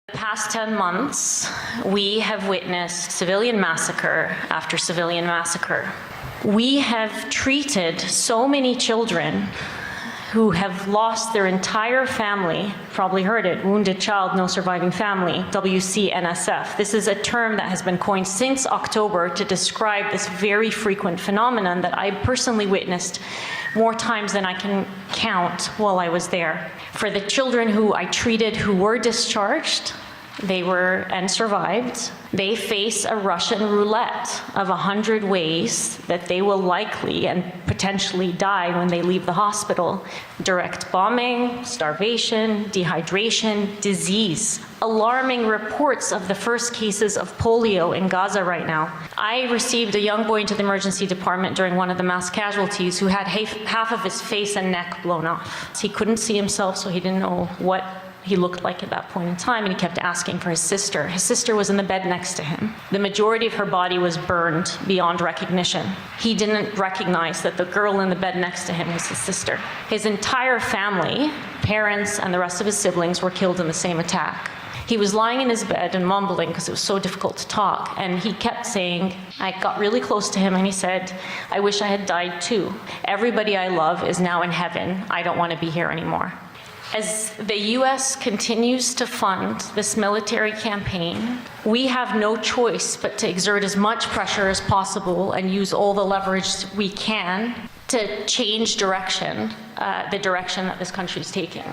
The past 10 months, we have witnessed civilian massacre after civilian massacre. We have treated so many children who have lost their entire family, probably heard it, wounded child, no surviving family, WCNSF. This is a term that has been coined since October to describe this very frequent phenomenon that I personally witnessed more times than I can count while I was there. For the children who I treated who were discharged, they were and survived, they face a Russian roulette of 100 ways that they will likely and potentially die when they leave the hospital. Direct bombing, starvation, dehydration, disease. Alarming reports of the first cases of polio in Gaza right now. I received a young boy into the emergency department during one of the mass casualties who had half of his face and neck blown off. He couldn't see himself, so he didn't know what he looked like at that point in time, and he kept asking for his sister. His sister was in the bed next to him. The majority of her body was burned beyond recognition. He didn't recognize that the girl in the bed next to him was his sister. His entire family, parents and the rest of his siblings, were killed in the same attack. He was lying in his bed and mumbling because it was so difficult to talk, and he kept saying, I got really close to him and he said, I wish I had died too. Everybody I love is now in heaven. I don't want to be here anymore. As the US continues to fund this military campaign, we have no choice but to exert as much pressure as possible and use all the leverage we can to change direction, the direction that this country is taking.